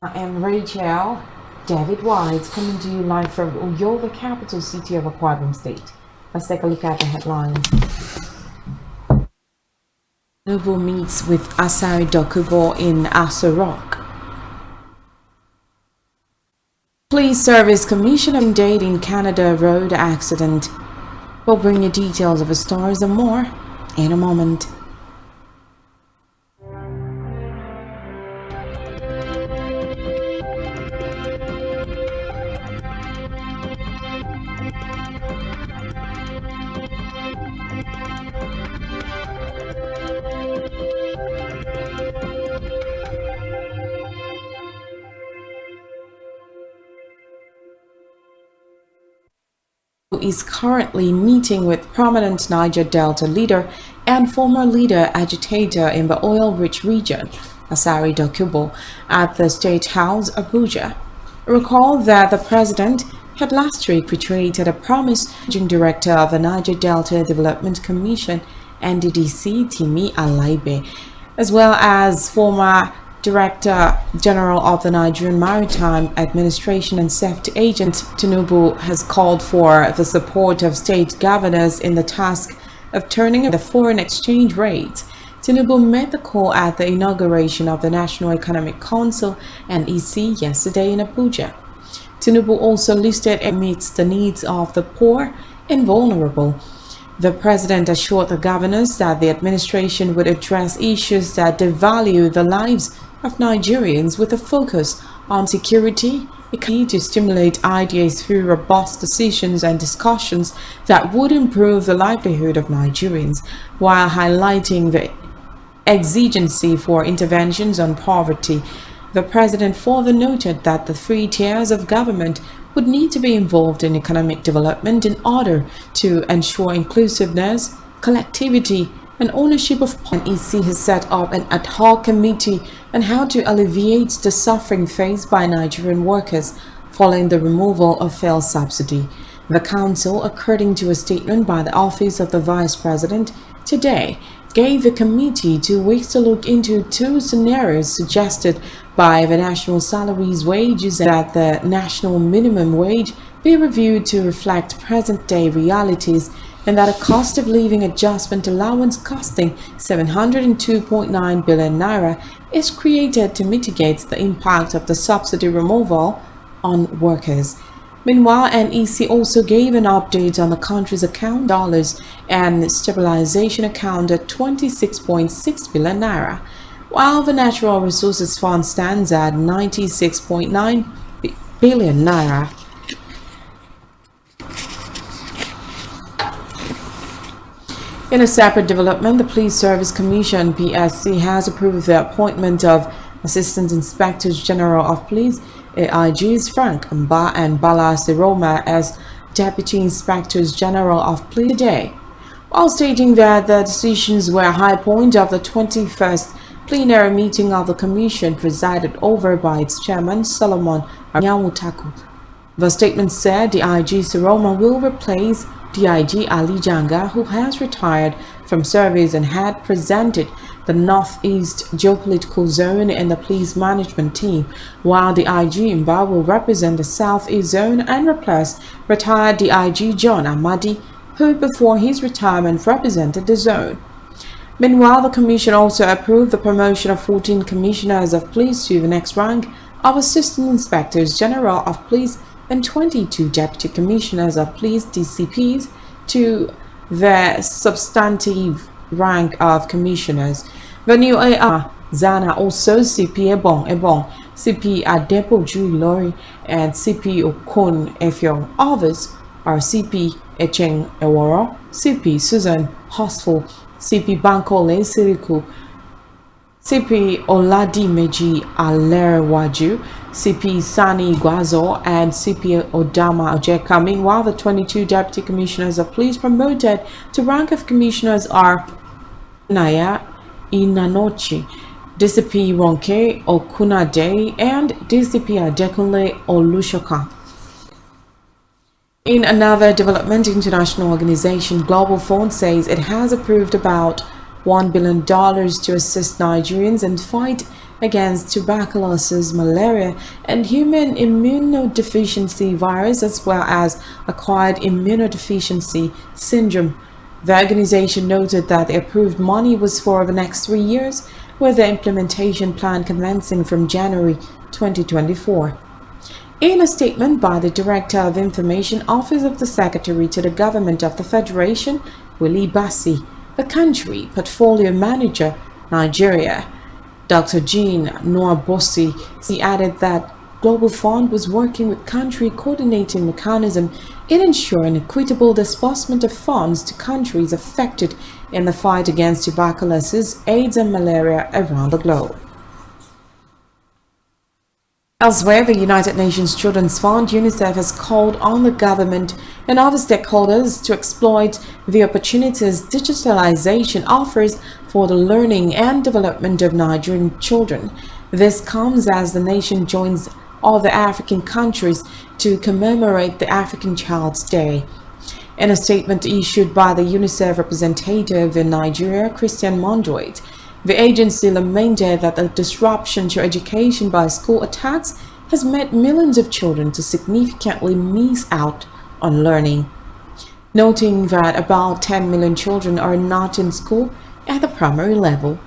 I am Rachel David White coming to you live from Uyo, the capital city of Akwa Ibom State. Let's take a look at the headlines. Noble meets with Asari Dokubo in Aso Rock. Police Service Commissioner date in Canada road accident. We'll bring you details of the stories and more in a moment. Is currently meeting with prominent Niger Delta leader and former leader agitator in the oil-rich region, Asari Dokubo, at the State House, Abuja. Recall that the president had last week reiterated a promise to director of the Niger Delta Development Commission, NDDC, Timi Alaibe, as well as former Director General of the Nigerian Maritime Administration and Safety Agent Tinubu has called for the support of state governors in the task of turning the foreign exchange rate. Tinubu made the call at the inauguration of the National Economic Council (NEC) yesterday in Abuja. Tinubu also listed it meets the needs of the poor and vulnerable. The president assured the governors that the administration would address issues that devalue the lives of Nigerians with a focus on security, economy to stimulate ideas through robust decisions and discussions that would improve the livelihood of Nigerians, while highlighting the exigency for interventions on poverty. The president further noted that the three tiers of government would need to be involved in economic development in order to ensure inclusiveness, collectivity, and ownership of NEC has set up an ad hoc committee on how to alleviate the suffering faced by Nigerian workers following the removal of fuel subsidy. The council, according to a statement by the Office of the Vice President today, gave the committee 2 weeks to look into 2 scenarios suggested by the national salaries wages and that the national minimum wage be reviewed to reflect present-day realities, and that a cost of living adjustment allowance costing 702.9 billion naira is created to mitigate the impact of the subsidy removal on workers. Meanwhile, NEC also gave an update on the country's account dollars and stabilization account at 26.6 billion naira, while the Natural Resources Fund stands at 96.9 billion naira. In a separate development, the Police Service Commission (PSC) has approved the appointment of Assistant Inspectors General of Police AIGs Frank Mba and Bala Siroma as Deputy Inspectors General of Police today, while stating that the decisions were a high point of the 21st plenary meeting of the Commission presided over by its chairman Solomon Nyamutaku. The statement said DIG Siroma will replace DIG Ali Janga, who has retired from service and had presented the Northeast Geopolitical Zone in the police management team, while DIG Mba will represent the Southeast Zone and replace retired DIG John Amadi, who before his retirement represented the zone. Meanwhile, the Commission also approved the promotion of 14 Commissioners of Police to the next rank of Assistant Inspectors General of Police and 22 Deputy Commissioners of Police DCPs to the substantive rank of Commissioners. The new AR Zana also CP Ebong, CP Adepoju Lori, and CP Okon Efyong. Others are CP Echeng Eworo, CP Susan Hosful, CP Bankole Siriku, CP Oladimeji Alerewaju, CP Sani Guazo, and CP Odama Ojeka. Meanwhile, the 22 Deputy Commissioners of Police promoted to rank of Commissioners are Naya Inanochi, DCP Ronke Okunade, and DCP Adekunle Olushoka. In another development, international organization Global Fund says it has approved about $1 billion to assist Nigerians and fight against tuberculosis, malaria, and human immunodeficiency virus, as well as acquired immunodeficiency syndrome. The organization noted that the approved money was for the next 3 years, with the implementation plan commencing from January 2024. In a statement by the Director of Information Office of the Secretary to the Government of the Federation, Willie Bassi, the country portfolio manager, Nigeria, Dr. Jean Noabosi, he added that Global Fund was working with country coordinating mechanism in ensuring equitable disbursement of funds to countries affected in the fight against tuberculosis, AIDS, and malaria around the globe. Elsewhere, the United Nations Children's Fund, UNICEF, has called on the government and other stakeholders to exploit the opportunities digitalization offers for the learning and development of Nigerian children. This comes as the nation joins other African countries to commemorate the African Child's Day. In a statement issued by the UNICEF representative in Nigeria, Christian Mondroit, the agency lamented that the disruption to education by school attacks has made millions of children to significantly miss out on learning, noting that about 10 million children are not in school at the primary level.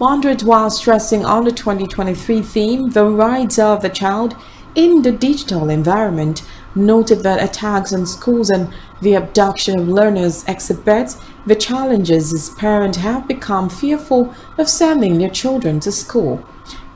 Mondroit, while stressing on the 2023 theme, the rights of the child in the digital environment, noted that attacks on schools and the abduction of learners exhibit the challenges as parents have become fearful of sending their children to school.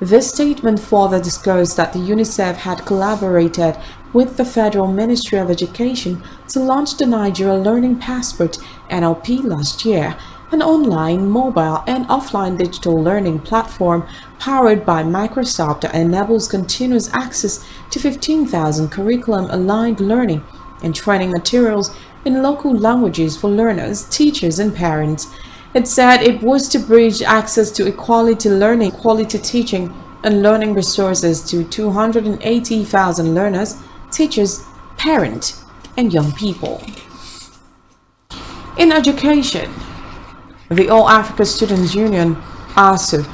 This statement further disclosed that the UNICEF had collaborated with the Federal Ministry of Education to launch the Nigeria Learning Passport (NLP) last year, an online, mobile, and offline digital learning platform powered by Microsoft that enables continuous access to 15,000 curriculum-aligned learning and training materials in local languages for learners, teachers, and parents. It said it was to bridge access to equality learning, quality teaching, and learning resources to 280,000 learners, teachers, parents, and young people. In education, the All Africa Students Union, ASU,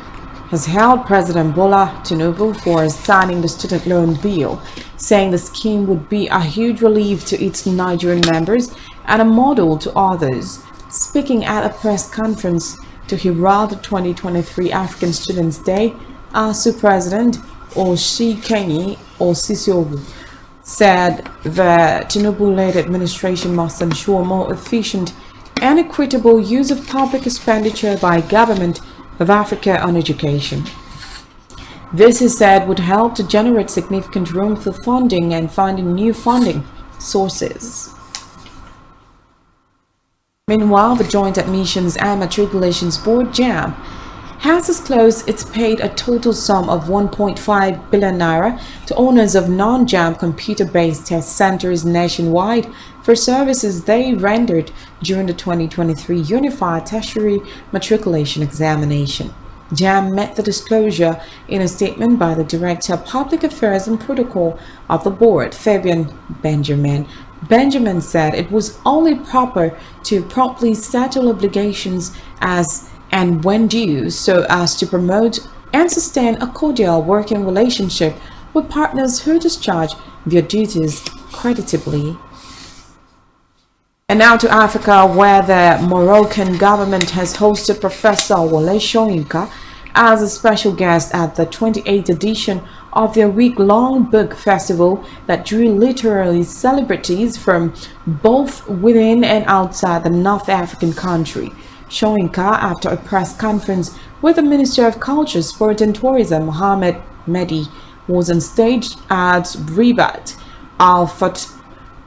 has hailed President Bola Tinubu for signing the student loan bill, saying the scheme would be a huge relief to its Nigerian members and a model to others. Speaking at a press conference to herald the 2023 African Students' Day, ASU President Oshikenyi Osisiogwu said the Tinubu-led administration must ensure more efficient and equitable use of public expenditure by government of Africa on education. This, he said, would help to generate significant room for funding and finding new funding sources. Meanwhile, the Joint Admissions and Matriculations Board, JAM, has disclosed it's paid a total sum of 1.5 billion naira to owners of non-JAM computer-based test centers nationwide for services they rendered during the 2023 Unified Tertiary Matriculation Examination. JAM met the disclosure in a statement by the Director of Public Affairs and Protocol of the board, Fabian Benjamin. Benjamin said it was only proper to promptly settle obligations as and when due, so as to promote and sustain a cordial working relationship with partners who discharge their duties creditably. And now to Africa, where the Moroccan government has hosted Professor Wole Soyinka as a special guest at the 28th edition of their week-long book festival that drew literary celebrities from both within and outside the North African country. Soyinka, after a press conference with the Minister of Culture, Sport and Tourism, Mohamed Mehdi, was on stage at Rabat Al Fat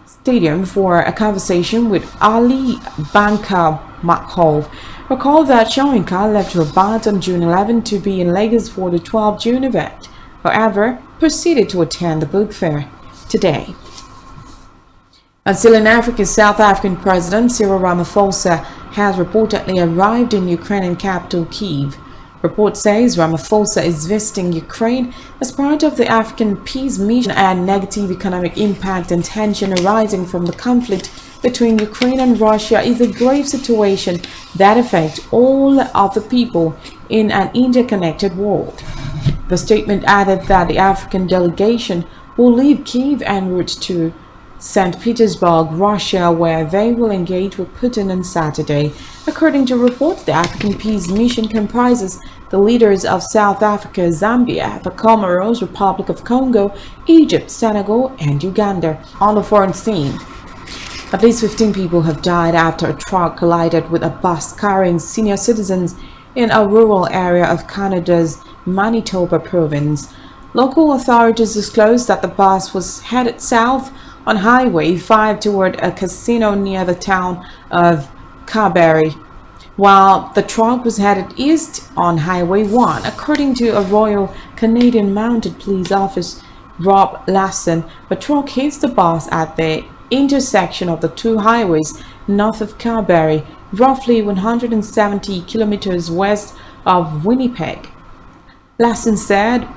Stadium for a conversation with Ali Banka Makhov. Recall that Soyinka left Rabat on June 11 to be in Lagos for the 12 June event, however, proceeded to attend the book fair today. And still in Africa, South African President Cyril Ramaphosa has reportedly arrived in Ukrainian capital Kyiv. Report says Ramaphosa is visiting Ukraine as part of the African peace mission, and negative economic impact and tension arising from the conflict between Ukraine and Russia is a grave situation that affects all of the people in an interconnected world. The statement added that the African delegation will leave Kyiv en route to St. Petersburg, Russia, where they will engage with Putin on Saturday. According to reports, the African Peace Mission comprises the leaders of South Africa, Zambia, the Comoros, Republic of Congo, Egypt, Senegal, and Uganda. On the foreign scene, at least 15 people have died after a truck collided with a bus carrying senior citizens in a rural area of Canada's Manitoba province. Local authorities disclosed that the bus was headed south on Highway 5 toward a casino near the town of Carberry, while the truck was headed east on Highway 1. According to a Royal Canadian Mounted Police Officer, Rob Lasson, the truck hits the bus at the intersection of the two highways north of Carberry, roughly 170 kilometers west of Winnipeg. Lasson said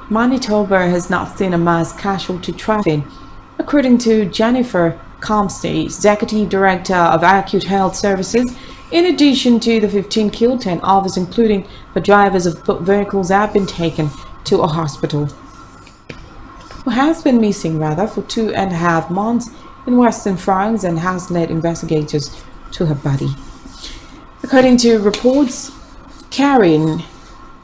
Manitoba has not seen a mass casualty traffic. According to Jennifer Comstey, Executive Director of Acute Health Services, in addition to the 15 killed, 10 others, including the drivers of both vehicles, have been taken to a hospital. Who has been missing for 2.5 months in Western France and has led investigators to her body. According to reports, Karen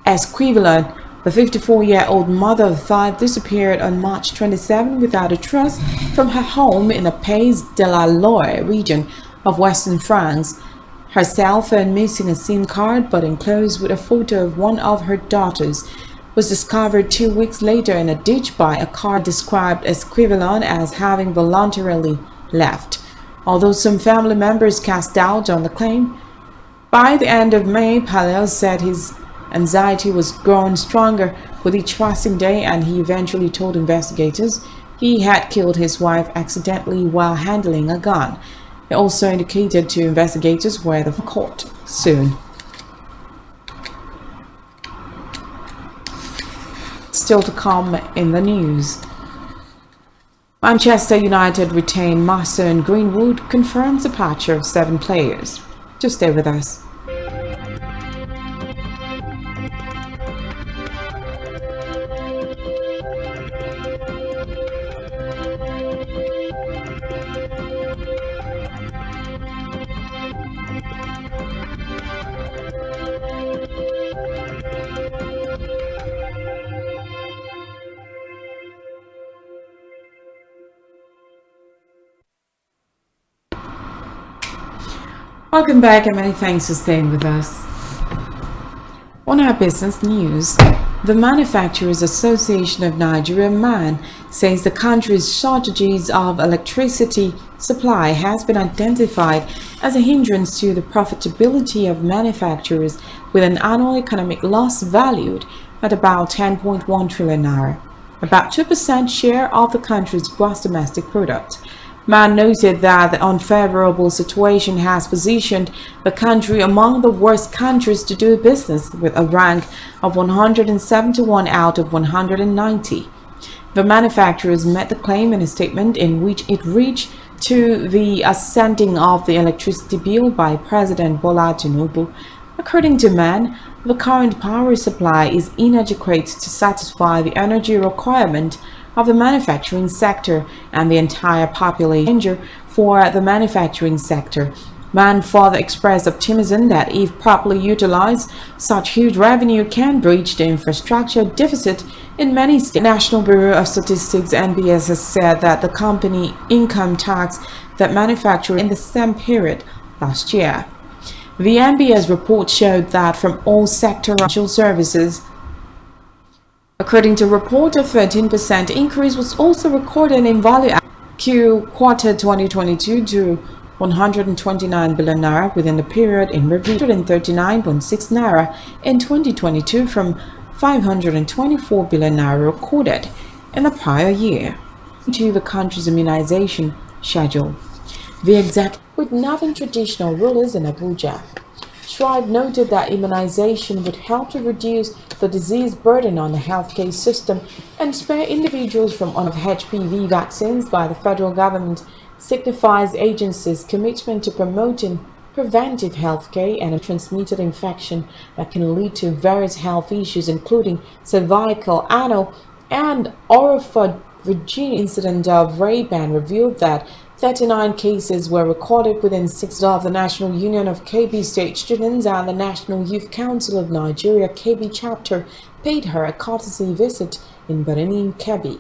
Esquivelin, the 54-year-old mother of 5, disappeared on March 27 without a trace from her home in the Pays de la Loire region of Western France. Her cell phone, missing a SIM card but enclosed with a photo of one of her daughters, was discovered 2 weeks later in a ditch by a car described Esquivelin as having voluntarily left. Although some family members cast doubt on the claim, by the end of May, Palel said his anxiety was growing stronger with each passing day, and he eventually told investigators he had killed his wife accidentally while handling a gun. He also indicated to investigators where the court soon. Still to come in the news. Manchester United retain Mason Greenwood, confirms departure of 7 players. Just stay with us. Welcome back and many thanks for staying with us. On our business news, the Manufacturers Association of Nigeria (MAN) says the country's shortages of electricity supply has been identified as a hindrance to the profitability of manufacturers, with an annual economic loss valued at about 10.1 trillion naira, about 2% share of the country's gross domestic product. MAN noted that the unfavorable situation has positioned the country among the worst countries to do business, with a rank of 171 out of 190. The manufacturers met the claim in a statement in which it reached to the ascending of the electricity bill by President Bola Tinubu. According to MAN, the current power supply is inadequate to satisfy the energy requirement of the manufacturing sector and the entire population for the manufacturing sector. MAN further expressed optimism that if properly utilized, such huge revenue can bridge the infrastructure deficit in many states. The National Bureau of Statistics (NBS) has said that the company income tax that manufactured in the same period last year. The NBS report showed that from all sectoral services, according to report, a 13% increase was also recorded in value Q quarter 2022 to 129 billion naira within the period in review, 139.6 naira in 2022 from 524 billion naira recorded in the prior year. To the country's immunization schedule, the executive with Northern traditional rulers in Abuja, Schreiber noted that immunization would help to reduce the disease burden on the healthcare system and spare individuals from HPV vaccines by the federal government, signifies the agency's commitment to promoting preventive health care, and a transmitted infection that can lead to various health issues, including cervical, anal, and oropharyngea. Incident of rape and revealed that 39 cases were recorded within 6 of the National Union of KB State Students and the National Youth Council of Nigeria KB chapter paid her a courtesy visit in Birnin Kebbi.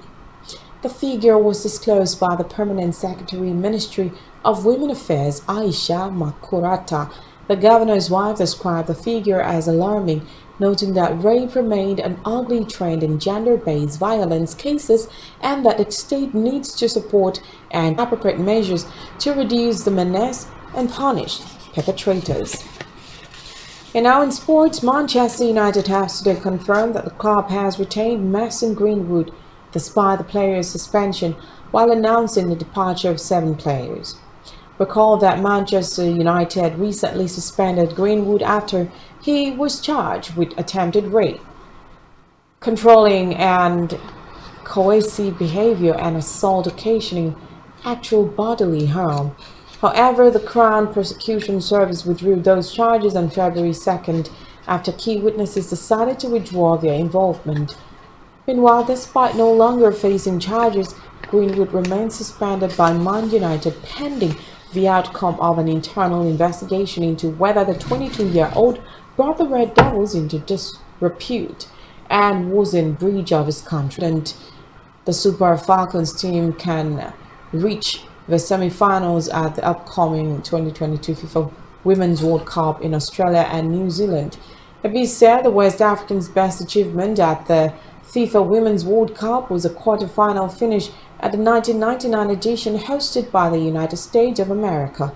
The figure was disclosed by the Permanent Secretary Ministry of Women Affairs Aisha Makurata. The governor's wife described the figure as alarming, noting that rape remained an ugly trend in gender-based violence cases and that the state needs to support and appropriate measures to reduce the menace and punish perpetrators. And now in sports, Manchester United has today confirmed that the club has retained Mason Greenwood despite the player's suspension, while announcing the departure of 7 players. Recall that Manchester United recently suspended Greenwood after he was charged with attempted rape, controlling and coercive behavior, and assault occasioning actual bodily harm. However, the Crown Prosecution Service withdrew those charges on February 2nd after key witnesses decided to withdraw their involvement. Meanwhile, despite no longer facing charges, Greenwood remains suspended by Man United pending the outcome of an internal investigation into whether the 22-year-old brought the Red Devils into disrepute and was in breach of his contract. The Super Falcons team can reach the semi-finals at the upcoming 2022 FIFA Women's World Cup in Australia and New Zealand. It be said the West Africans' best achievement at the FIFA Women's World Cup was a quarter-final finish at the 1999 edition hosted by the United States of America.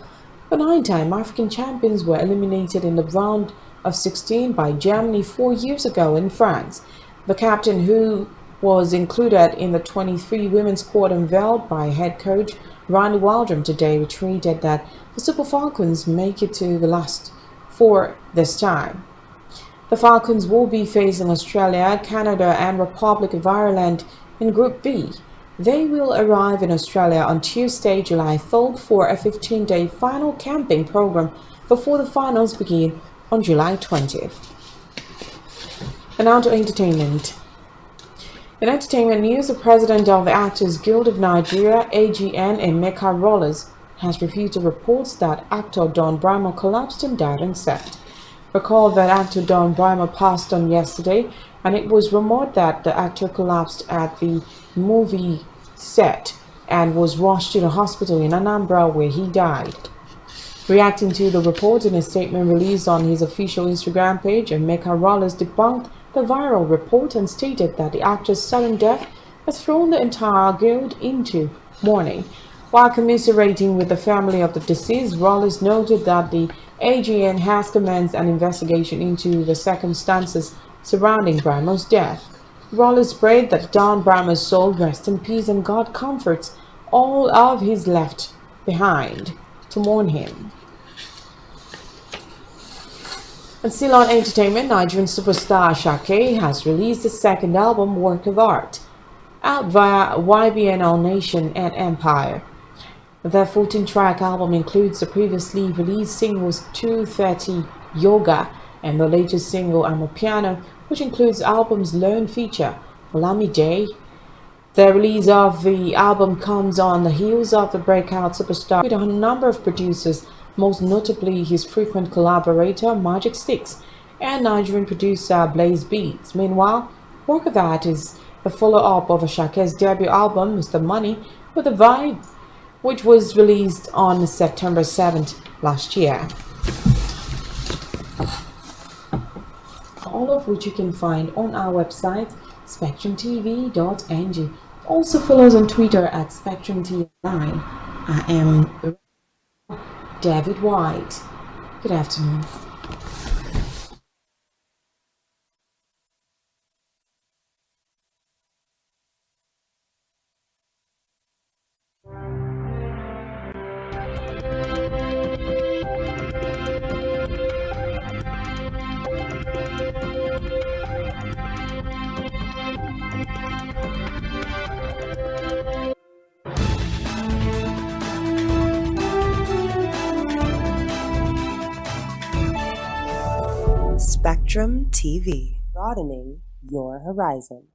The 9-time African champions were eliminated in the round of 16 by Germany 4 years ago in France. The captain, who was included in the 23 women's squad unveiled by head coach Randy Waldrum today, retweeted that the Super Falcons make it to the last 4 this time. The Falcons will be facing Australia, Canada, and Republic of Ireland in Group B. They will arrive in Australia on Tuesday, July 3rd for a 15-day final camping program before the finals begin on July 20th. And now to entertainment. In entertainment news, the president of the Actors Guild of Nigeria, AGN, Emeka Rollers, has refuted reports that actor Don Brymer collapsed and died on set. Recall that actor Don Brymer passed on yesterday, and it was rumored that the actor collapsed at the movie set and was rushed to the hospital in Anambra, where he died. Reacting to the report in a statement released on his official Instagram page, Emeka Rollers debunked the viral report and stated that the actor's sudden death has thrown the entire guild into mourning. While commiserating with the family of the deceased, Rollers noted that the AGN has commenced an investigation into the circumstances surrounding Brymer's death. Rollers prayed that Don Brymer's soul rest in peace and God comforts all of his left behind to mourn him. And still on entertainment, Nigerian superstar Shake has released his second album, Work of Art, out via YBNL Nation and Empire. The 14-track album includes the previously released singles 230 Yoga and the latest single I'm a Piano, which includes the album's lone feature, Olamide. The release of the album comes on the heels of the breakout superstar with a number of producers, most notably his frequent collaborator Magic Sticks and Nigerian producer Blaze Beats. Meanwhile, Work of Art is the follow-up of Ashake's debut album, Mr. Money with a Vibe, which was released on September 7th last year. All of which you can find on our website, spectrumtv.ng. Also follow us on Twitter at spectrumtv.ng. I am David White. Good afternoon. Spectrum TV, broadening your horizon.